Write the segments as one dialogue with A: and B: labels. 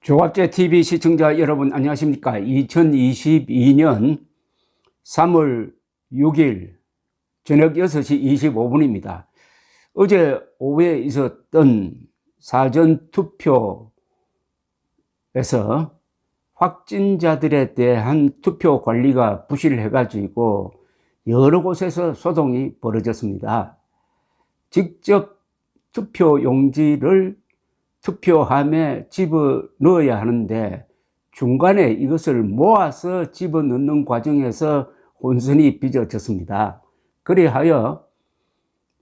A: 조갑제TV 시청자 여러분 안녕하십니까. 2022년 3월 6일 저녁 6시 25분입니다. 어제 오후에 있었던 사전투표에서 확진자들에 대한 투표 관리가 부실해가지고 여러 곳에서 소동이 벌어졌습니다. 직접 투표 용지를 투표함에 집어넣어야 하는데 중간에 이것을 모아서 집어넣는 과정에서 혼선이 빚어졌습니다. 그리하여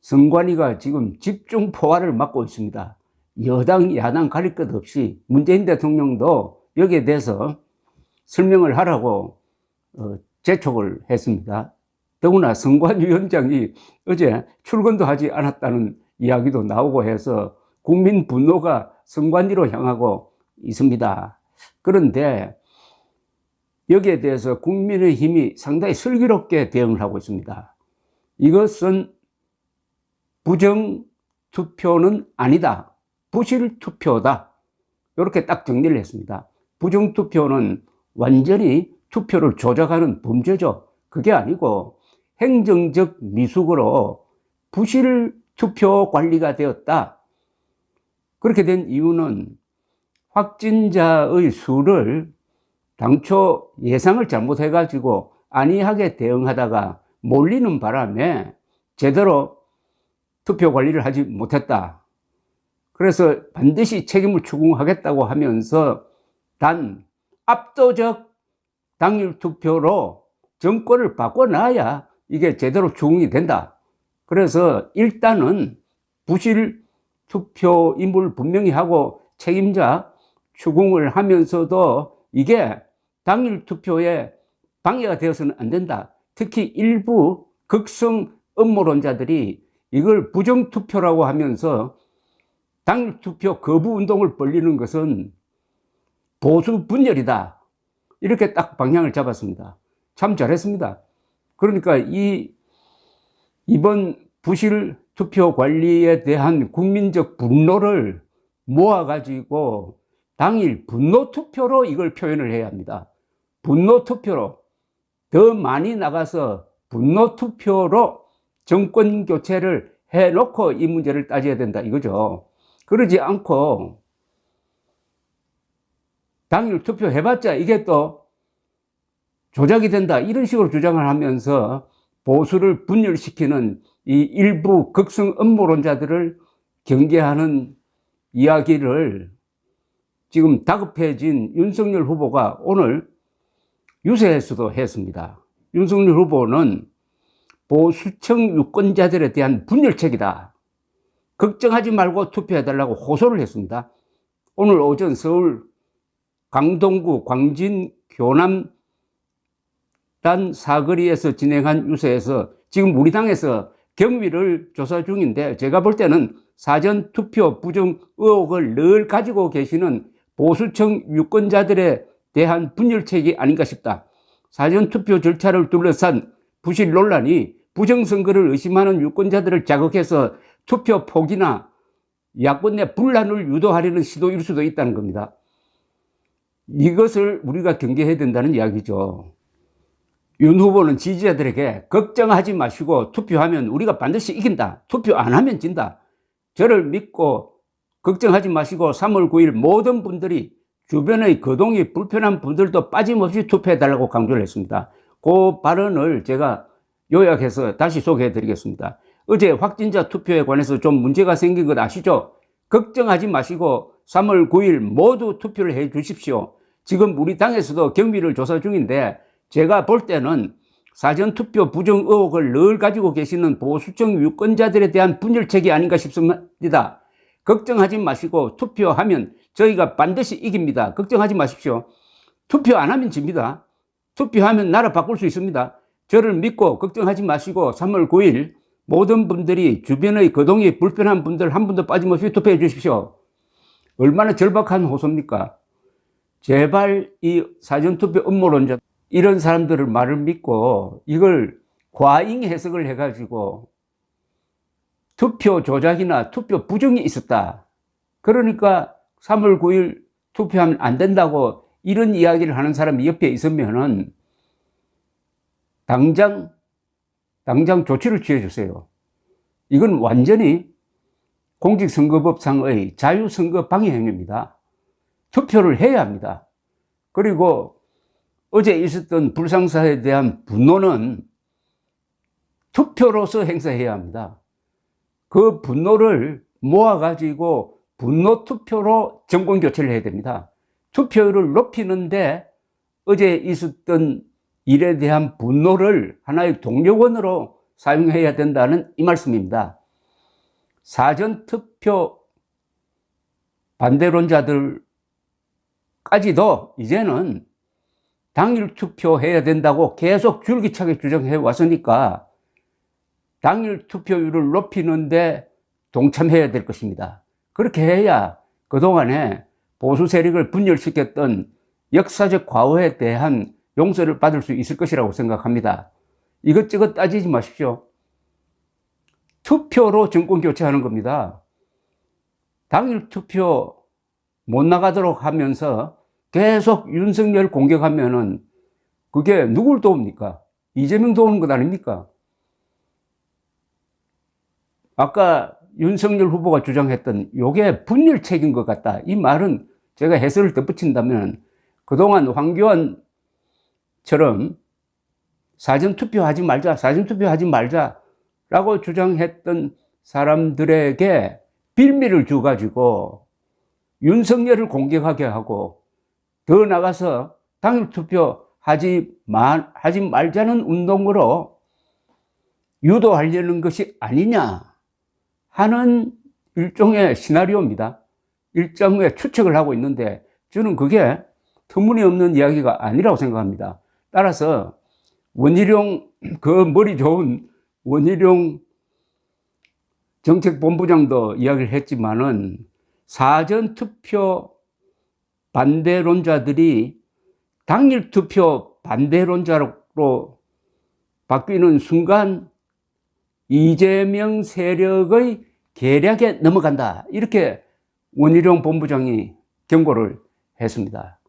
A: 선관위가 지금 집중 포화를 맞고 있습니다. 여당 야당 가릴 것 없이 문재인 대통령도 여기에 대해서 설명을 하라고 재촉을 했습니다. 더구나 선관위원장이 어제 출근도 하지 않았다는 이야기도 나오고 해서 국민 분노가 선관위로 향하고 있습니다. 그런데 여기에 대해서 국민의힘이 상당히 슬기롭게 대응을 하고 있습니다. 이것은 부정투표는 아니다. 부실투표다. 이렇게 딱 정리를 했습니다. 부정투표는 완전히 투표를 조작하는 범죄죠. 그게 아니고 행정적 미숙으로 부실투표 관리가 되었다. 그렇게 된 이유는 확진자의 수를 당초 예상을 잘못해가지고 안이하게 대응하다가 몰리는 바람에 제대로 투표 관리를 하지 못했다. 그래서 반드시 책임을 추궁하겠다고 하면서 단 압도적 당일 투표로 정권을 바꿔놔야 이게 제대로 추궁이 된다. 그래서 일단은 부실 투표임을 분명히 하고 책임자 추궁을 하면서도 이게 당일 투표에 방해가 되어서는 안 된다. 특히 일부 극성 음모론자들이 이걸 부정투표라고 하면서 당일 투표 거부 운동을 벌리는 것은 보수 분열이다. 이렇게 딱 방향을 잡았습니다. 참 잘했습니다. 그러니까 이번 부실 투표 관리에 대한 국민적 분노를 모아가지고 당일 분노투표로 이걸 표현을 해야 합니다. 분노투표로 더 많이 나가서 분노투표로 정권 교체를 해놓고 이 문제를 따져야 된다 이거죠. 그러지 않고 당일 투표해봤자 이게 또 조작이 된다 이런 식으로 주장을 하면서 보수를 분열시키는 이 일부 극성 음모론자들을 경계하는 이야기를 지금 다급해진 윤석열 후보가 오늘 유세에서도 했습니다. 윤석열 후보는 보수층 유권자들에 대한 분열책이다. 걱정하지 말고 투표해달라고 호소를 했습니다. 오늘 오전 서울 강동구 광진 교남단 사거리에서 진행한 유세에서 지금 우리 당에서 경위를 조사 중인데 제가 볼 때는 사전투표 부정 의혹을 늘 가지고 계시는 보수층 유권자들에 대한 분열책이 아닌가 싶다. 사전투표 절차를 둘러싼 부실 논란이 부정선거를 의심하는 유권자들을 자극해서 투표 포기나 야권 내 분란을 유도하려는 시도일 수도 있다는 겁니다. 이것을 우리가 경계해야 된다는 이야기죠. 윤 후보는 지지자들에게 걱정하지 마시고 투표하면 우리가 반드시 이긴다. 투표 안 하면 진다. 저를 믿고 걱정하지 마시고 3월 9일 모든 분들이 주변의 거동이 불편한 분들도 빠짐없이 투표해달라고 강조를 했습니다. 그 발언을 제가 요약해서 다시 소개해 드리겠습니다. 어제 확진자 투표에 관해서 좀 문제가 생긴 것 아시죠? 걱정하지 마시고 3월 9일 모두 투표를 해 주십시오. 지금 우리 당에서도 경위를 조사 중인데 제가 볼 때는 사전투표 부정 의혹을 늘 가지고 계시는 보수층 유권자들에 대한 분열책이 아닌가 싶습니다. 걱정하지 마시고 투표하면 저희가 반드시 이깁니다. 걱정하지 마십시오. 투표 안 하면 집니다. 투표하면 나라 바꿀 수 있습니다. 저를 믿고 걱정하지 마시고 3월 9일 모든 분들이 주변의 거동이 불편한 분들 한 분도 빠짐없이 투표해 주십시오. 얼마나 절박한 호소입니까? 제발 이 사전투표 음모론자 이런 사람들을 말을 믿고 이걸 과잉 해석을 해가지고 투표 조작이나 투표 부정이 있었다. 그러니까 3월 9일 투표하면 안 된다고 이런 이야기를 하는 사람이 옆에 있으면은 당장 조치를 취해 주세요. 이건 완전히 공직선거법상의 자유선거 방해 행위입니다. 투표를 해야 합니다. 그리고 어제 있었던 불상사에 대한 분노는 투표로서 행사해야 합니다. 그 분노를 모아가지고 분노 투표로 정권 교체를 해야 됩니다. 투표율을 높이는데 어제 있었던 일에 대한 분노를 하나의 동력원으로 사용해야 된다는 이 말씀입니다. 사전투표 반대론자들까지도 이제는 당일 투표해야 된다고 계속 줄기차게 주장해 왔으니까 당일 투표율을 높이는데 동참해야 될 것입니다. 그렇게 해야 그동안에 보수 세력을 분열시켰던 역사적 과오에 대한 용서를 받을 수 있을 것이라고 생각합니다. 이것저것 따지지 마십시오. 투표로 정권 교체하는 겁니다. 당일 투표 못 나가도록 하면서 계속 윤석열 공격하면은 그게 누굴 도웁니까? 이재명 도우는 것 아닙니까? 아까 윤석열 후보가 주장했던 요게 분열책인 것 같다. 이 말은 제가 해설을 덧붙인다면 그동안 황교안처럼 사전투표하지 말자라고 주장했던 사람들에게 빌미를 줘가지고 윤석열을 공격하게 하고 더 나가서 당일 투표하지 말자는 운동으로 유도하려는 것이 아니냐 하는 일종의 시나리오입니다. 일종의 추측을 하고 있는데 저는 그게 터무니없는 이야기가 아니라고 생각합니다. 따라서 원희룡, 그 머리 좋은 원희룡 정책본부장도 이야기를 했지만은 사전투표 반대론자들이 당일 투표 반대론자로 바뀌는 순간 이재명 세력의 계략에 넘어간다. 이렇게 원희룡 본부장이 경고를 했습니다.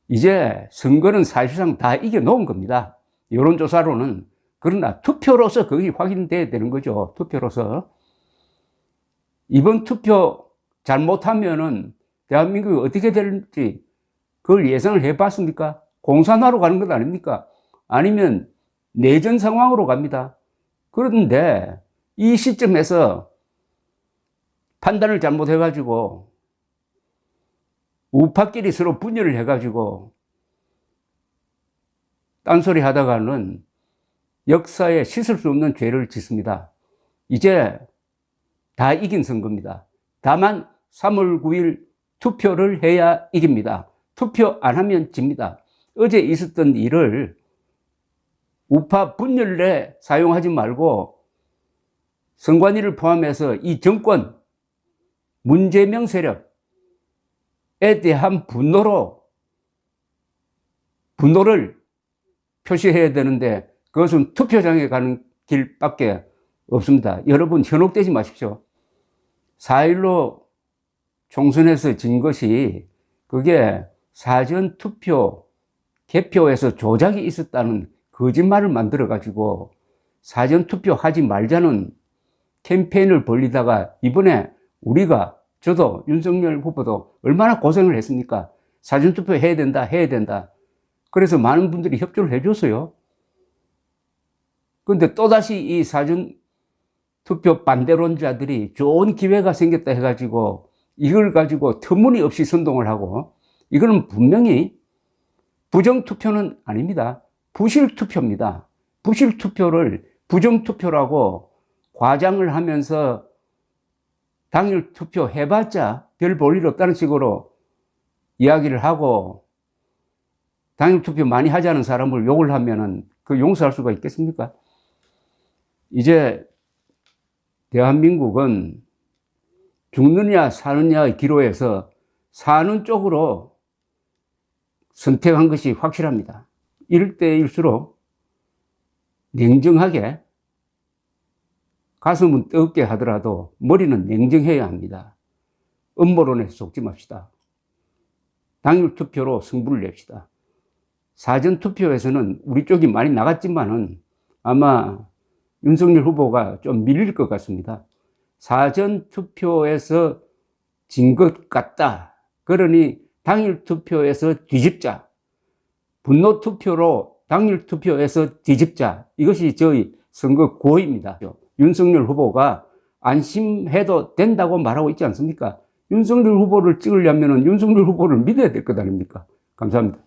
A: 이제 선거는 사실상 다 이겨놓은 겁니다. 여론조사로는. 그러나 투표로서 그게 확인돼야 되는 거죠. 투표로서. 이번 투표 잘못하면은 대한민국이 어떻게 될지 그걸 예상을 해봤습니까? 공산화로 가는 것 아닙니까? 아니면 내전 상황으로 갑니다. 그런데 이 시점에서 판단을 잘못해가지고 우파끼리 서로 분열을 해가지고 딴소리 하다가는 역사에 씻을 수 없는 죄를 짓습니다. 이제 다 이긴 선거입니다. 다만 3월 9일 투표를 해야 이깁니다. 투표 안 하면 집니다. 어제 있었던 일을 우파 분열에 사용하지 말고 선관위를 포함해서 이 정권, 문재명 세력에 대한 분노를 표시해야 되는데 그것은 투표장에 가는 길밖에 없습니다. 여러분 현혹되지 마십시오. 4.15 총선에서 진 것이 그게 사전투표 개표에서 조작이 있었다는 거짓말을 만들어가지고 사전투표 하지 말자는 캠페인을 벌리다가 이번에 저도 윤석열 후보도 얼마나 고생을 했습니까? 사전투표 해야 된다. 그래서 많은 분들이 협조를 해줬어요. 그런데 또다시 이 사전투표 반대론자들이 좋은 기회가 생겼다 해가지고 이걸 가지고 터무니없이 선동을 하고 이거는 분명히 부정투표는 아닙니다. 부실투표입니다. 부실투표를 부정투표라고 과장을 하면서 당일 투표 해봤자 별 볼 일 없다는 식으로 이야기를 하고 당일 투표 많이 하자는 사람을 욕을 하면은 그 용서할 수가 있겠습니까? 이제 대한민국은 죽느냐 사느냐의 기로에서 사는 쪽으로 선택한 것이 확실합니다. 이럴 때일수록 냉정하게 가슴은 뜨겁게 하더라도 머리는 냉정해야 합니다. 음모론에 속지 맙시다. 당일 투표로 승부를 냅시다. 사전 투표에서는 우리 쪽이 많이 나갔지만은 아마 윤석열 후보가 좀 밀릴 것 같습니다. 사전 투표에서 진 것 같다. 그러니 당일 투표에서 뒤집자. 분노 투표로 당일 투표에서 뒤집자. 이것이 저희 선거 고의입니다. 윤석열 후보가 안심해도 된다고 말하고 있지 않습니까? 윤석열 후보를 찍으려면 윤석열 후보를 믿어야 될 것 아닙니까? 감사합니다.